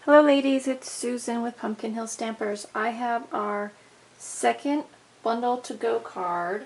Hello ladies, it's Susan with Pumpkin Hill Stampers. I have our second bundle to go card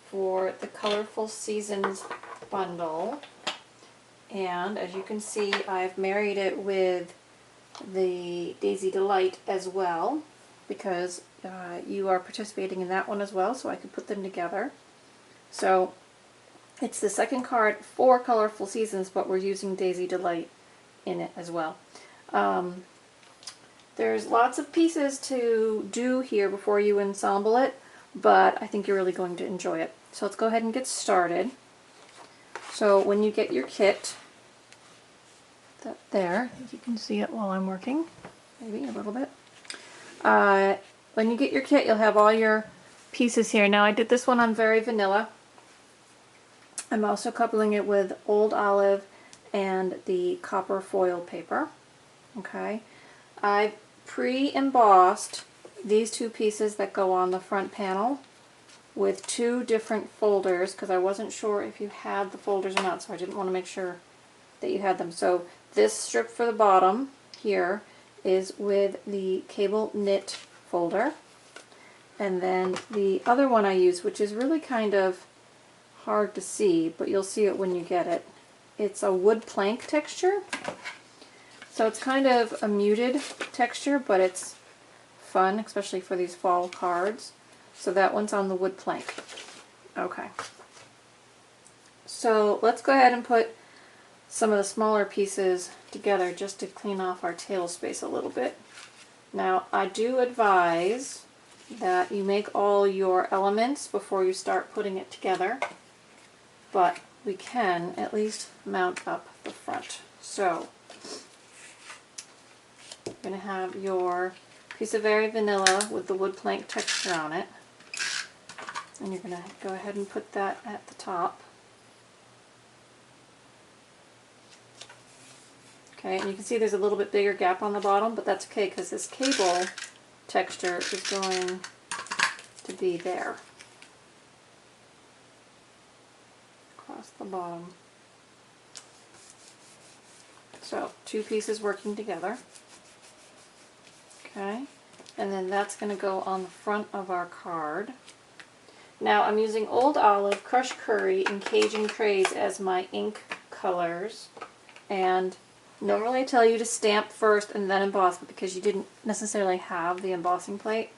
for the Colorful Seasons bundle. And as you can see, I've married it with the Daisy Delight as well, because you are participating in that one as well, so I could put them together. So it's the second card for Colorful Seasons, but we're using Daisy Delight in it as well. There's lots of pieces to do here before you ensemble it, but I think you're really going to enjoy it. So let's go ahead and get started. So when you get your kit, there, I think you can see it while I'm working, maybe a little bit. When you get your kit, you'll have all your pieces here. Now I did this one on Very Vanilla. I'm also coupling it with Old Olive and the copper foil paper. Okay, I pre-embossed these two pieces that go on the front panel with two different folders because I wasn't sure if you had the folders or not, so I didn't want to make sure that you had them. So this strip for the bottom here is with the cable knit folder, and then the other one I use, which is really kind of hard to see, but you'll see it when you get it. It's a wood plank texture. So it's kind of a muted texture, but it's fun, especially for these fall cards. So that one's on the wood plank. Okay. So let's go ahead and put some of the smaller pieces together just to clean off our table space a little bit. Now, I do advise that you make all your elements before you start putting it together, but we can at least mount up the front. So you're going to have your piece of Very Vanilla with the wood plank texture on it, and you're going to go ahead and put that at the top. Okay, and you can see there's a little bit bigger gap on the bottom, but that's okay because this cable texture is going to be there across the bottom. So two pieces working together. Okay, and then that's going to go on the front of our card. Now I'm using Old Olive, Crushed Curry, and Cajun Craze as my ink colors, and normally I tell you to stamp first and then emboss, but because you didn't necessarily have the embossing plate,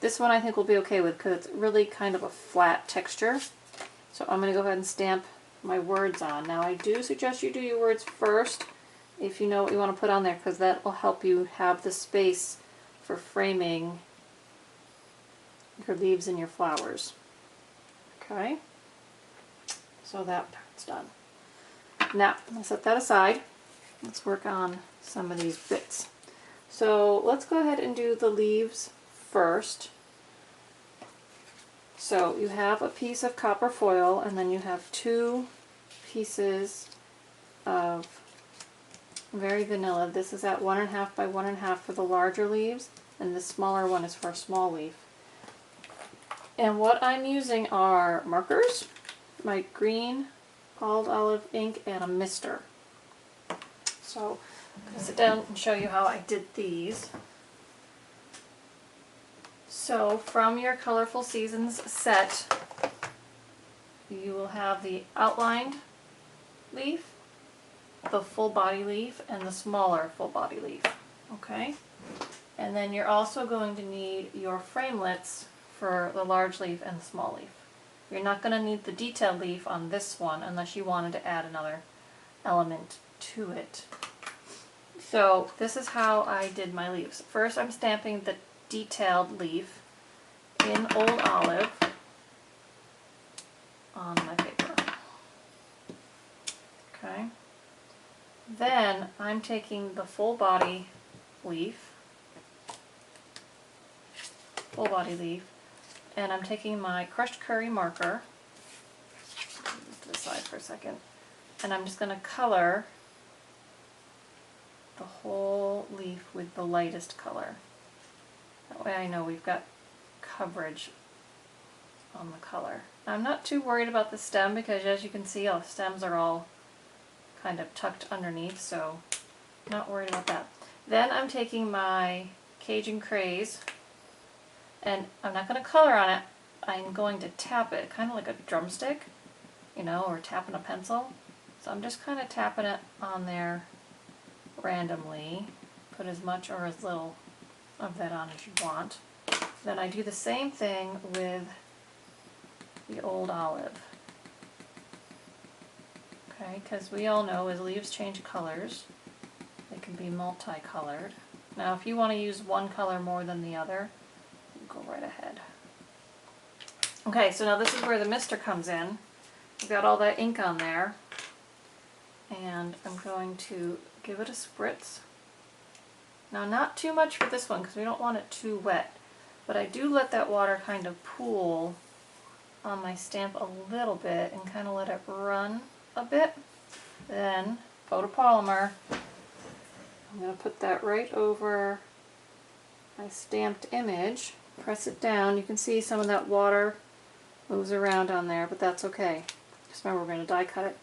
this one I think will be okay with because it's really kind of a flat texture. So I'm going to go ahead and stamp my words on. Now I do suggest you do your words first if you know what you want to put on there, because that will help you have the space for framing your leaves and your flowers. Okay, so that part's done. Now, I'll set that aside. Let's work on some of these bits. So let's go ahead and do the leaves first. So you have a piece of copper foil, and then you have two pieces of Very Vanilla. This is at 1.5 by 1.5 for the larger leaves, and the smaller one is for a small leaf. And what I'm using are markers, my green Old Olive ink, and a mister. So I'm going to sit down and show you how I did these. So from your Colorful Seasons set, you will have the outlined leaf, the full body leaf, and the smaller full body leaf. Okay? And then you're also going to need your framelits for the large leaf and the small leaf. You're not going to need the detailed leaf on this one unless you wanted to add another element to it. So this is how I did my leaves. First I'm stamping the detailed leaf in Old Olive on my paper. Okay. Then I'm taking the full body leaf, and I'm taking my Crushed Curry marker, to the side for a second, and I'm just going to color the whole leaf with the lightest color. That way I know we've got coverage on the color. I'm not too worried about the stem because, as you can see, all the stems are all kind of tucked underneath, so not worried about that. Then I'm taking my Cajun Craze, and I'm not going to color on it. I'm going to tap it, kind of like a drumstick, you know, or tapping a pencil. So I'm just kind of tapping it on there randomly. Put as much or as little of that on as you want. Then I do the same thing with the Old Olive. Okay, because we all know as leaves change colors, they can be multicolored. Now if you want to use one color more than the other, go right ahead. Okay, so now this is where the mister comes in. I've got all that ink on there, and I'm going to give it a spritz. Now not too much for this one because we don't want it too wet, but I do let that water kind of pool on my stamp a little bit and kind of let it run a bit. Then photopolymer, I'm going to put that right over my stamped image, press it down. You can see some of that water moves around on there, but that's okay. Just remember we're going to die cut it.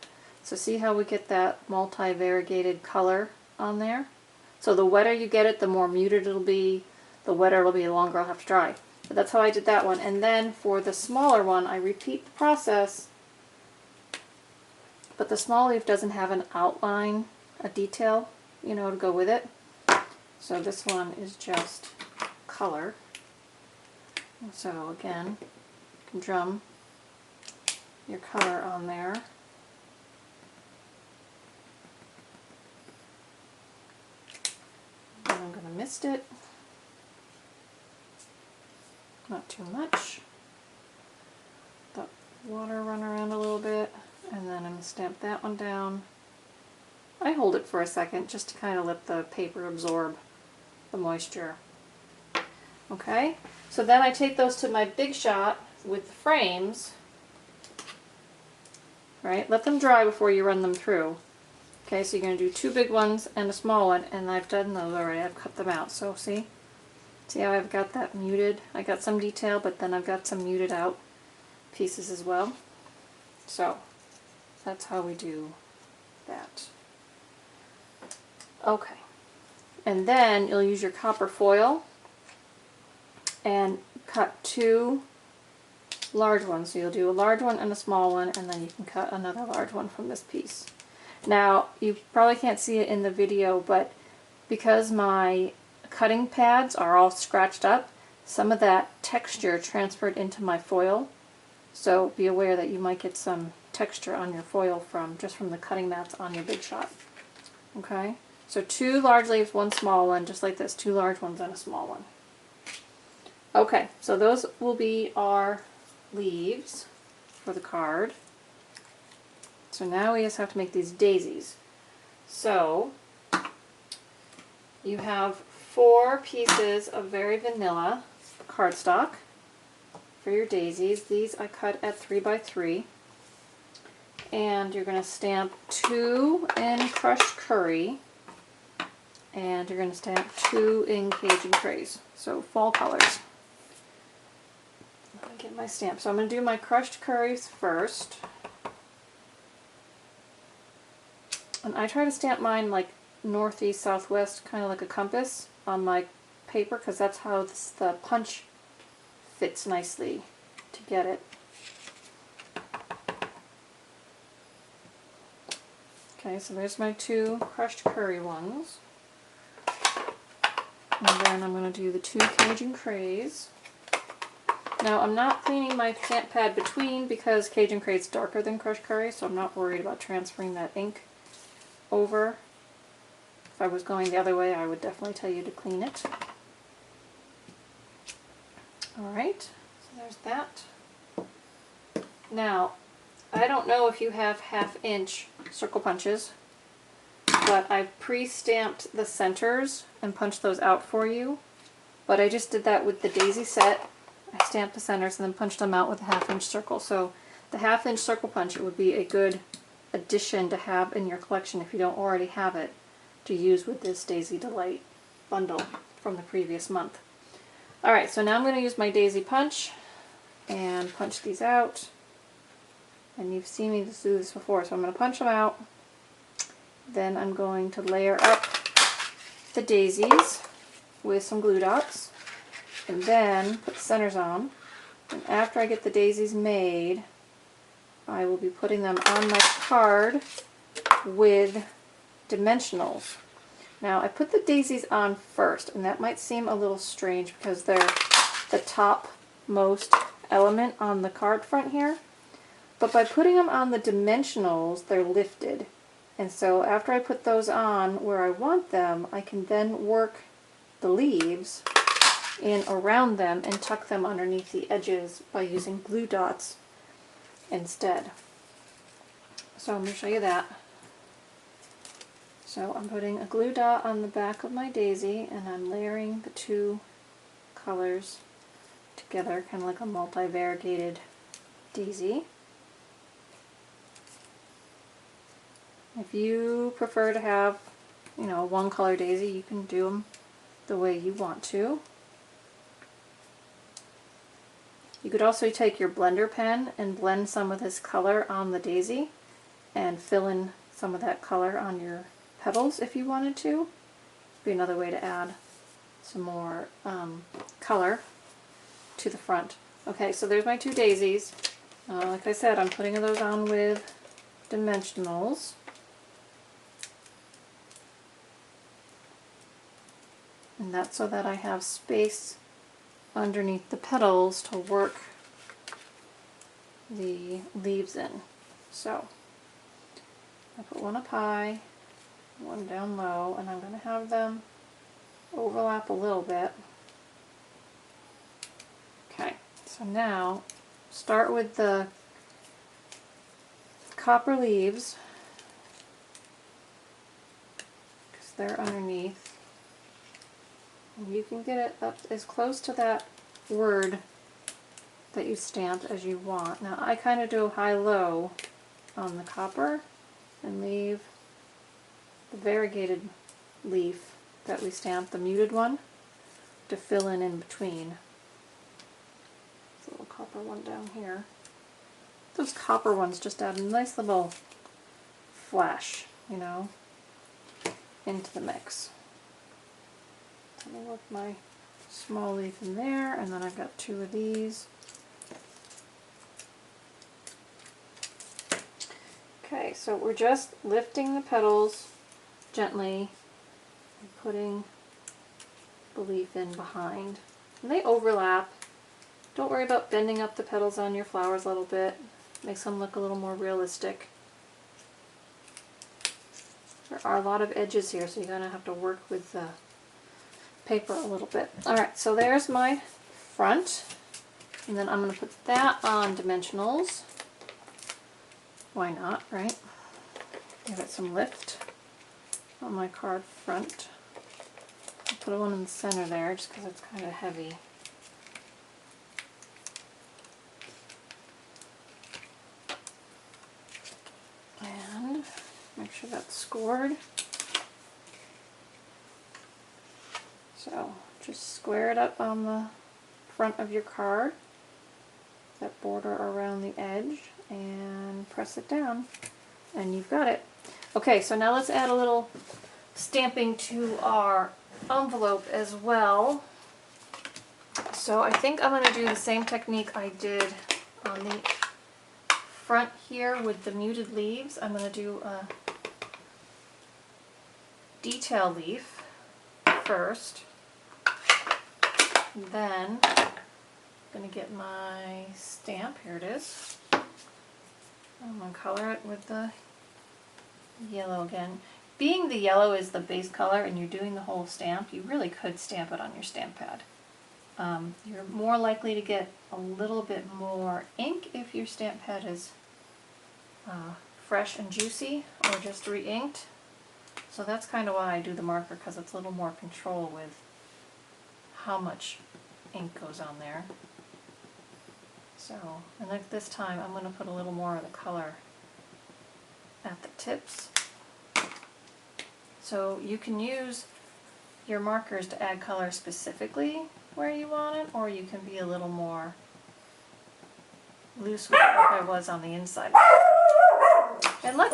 So see how we get that multi-variegated color on there? So the wetter you get it, the more muted it'll be, the wetter it'll be, the longer I'll have to dry. But that's how I did that one. And then for the smaller one, I repeat the process, but the small leaf doesn't have an outline, a detail, you know, to go with it. So this one is just color. So again, you can drum your color on there. And I'm going to mist it. Not too much. Let water run around a little bit, and then I'm going to stamp that one down. I hold it for a second just to kind of let the paper absorb the moisture. Okay, so then I take those to my Big Shot with the frames, right? Let them dry before you run them through. Okay, so you're going to do 2 big ones and a small one, and I've done those already. I've cut them out. So see how I've got that muted? I got some detail, but then I've got some muted out pieces as well. So that's how we do that. Okay, and then you'll use your copper foil and cut 2 large ones. So you'll do a large one and a small one, and then you can cut another large one from this piece. Now, you probably can't see it in the video, but because my cutting pads are all scratched up, some of that texture transferred into my foil. So be aware that you might get some texture on your foil just from the cutting mats on your Big Shot. Okay? So 2 large leaves, 1 small one, just like this, 2 large ones and a small one. Okay, so those will be our leaves for the card. So now we just have to make these daisies. So you have 4 pieces of very vanilla cardstock for your daisies. These I cut at 3 by 3. And you're going to stamp 2 in crushed curry. And you're going to stamp 2 in Cajun Craze. So fall colors. I'm going to get my stamp. So I'm going to do my crushed curries first. And I try to stamp mine like northeast, southwest, kind of like a compass on my paper, because that's how the punch fits nicely to get it. Okay, so there's my 2 crushed curry ones. And then I'm going to do the 2 Cajun Craze. Now I'm not cleaning my stamp pad between because Cajun Craze is darker than crushed curry, so I'm not worried about transferring that ink over. If I was going the other way, I would definitely tell you to clean it. Alright, so there's that. Now, I don't know if you have 1/2 inch circle punches, but I've pre-stamped the centers and punched those out for you. But I just did that with the daisy set. I stamped the centers and then punched them out with a 1/2 inch circle. So the 1/2 inch circle punch, it would be a good addition to have in your collection if you don't already have it, to use with this Daisy Delight bundle from the previous month. Alright, so now I'm going to use my daisy punch and punch these out. And you've seen me do this before, so I'm going to punch them out. Then I'm going to layer up the daisies with some glue dots, and then put the centers on. And after I get the daisies made, I will be putting them on my card with dimensionals. Now, I put the daisies on first, and that might seem a little strange because they're the topmost element on the card front here. But by putting them on the dimensionals, they're lifted. And so after I put those on where I want them, I can then work the leaves in around them and tuck them underneath the edges by using glue dots instead. So I'm going to show you that. So I'm putting a glue dot on the back of my daisy, and I'm layering the two colors together, kind of like a multi-variegated daisy. If you prefer to have, a one color daisy, you can do them the way you want to. You could also take your blender pen and blend some of this color on the daisy and fill in some of that color on your petals if you wanted to. Be another way to add some more color to the front. Okay, so there's my two daisies. Like I said, I'm putting those on with dimensionals. And that's so that I have space underneath the petals to work the leaves in. So I put one up high, one down low, and I'm going to have them overlap a little bit. Okay, so now start with the copper leaves because they're underneath. And you can get it up as close to that word that you stamped as you want. Now I kind of do high-low on the copper and leave the variegated leaf that we stamped, the muted one, to fill in between. There's a little copper one down here. Those copper ones just add a nice little flash, into the mix. I'm going to work my small leaf in there, and then I've got two of these. Okay, so we're just lifting the petals gently and putting the leaf in behind. And they overlap. Don't worry about bending up the petals on your flowers a little bit. Makes them look a little more realistic. There are a lot of edges here, so you're going to have to work with the paper a little bit. Alright, so there's my front, and then I'm going to put that on dimensionals. Why not, right? Give it some lift on my card front. I'll put one in the center there just because it's kind of heavy. And make sure that's scored. So just square it up on the front of your card, that border around the edge, and press it down, and you've got it. Okay, so now let's add a little stamping to our envelope as well. So I think I'm going to do the same technique I did on the front here with the muted leaves. I'm going to do a detail leaf first. Then I'm going to get my stamp. Here it is. I'm going to color it with the yellow again. Being the yellow is the base color and you're doing the whole stamp, you really could stamp it on your stamp pad. You're more likely to get a little bit more ink if your stamp pad is fresh and juicy or just re-inked. So that's kind of why I do the marker, because it's a little more control with how much ink goes on there. So, and like this time I'm going to put a little more of the color at the tips. So you can use your markers to add color specifically where you want it, or you can be a little more loose with it like I was on the inside. And like,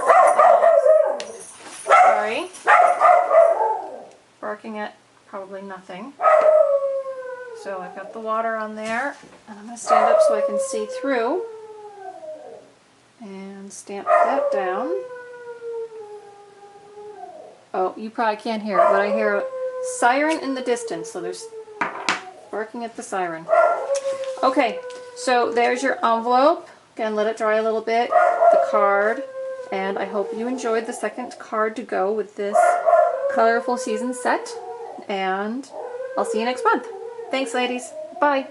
sorry. barking at probably nothing. So I've got the water on there, and I'm going to stand up so I can see through. And stamp that down. Oh, you probably can't hear it, but I hear a siren in the distance, so there's barking at the siren. Okay, so there's your envelope. Again, let it dry a little bit. The card, and I hope you enjoyed the second card to go with this colorful season set, and I'll see you next month. Thanks, ladies. Bye.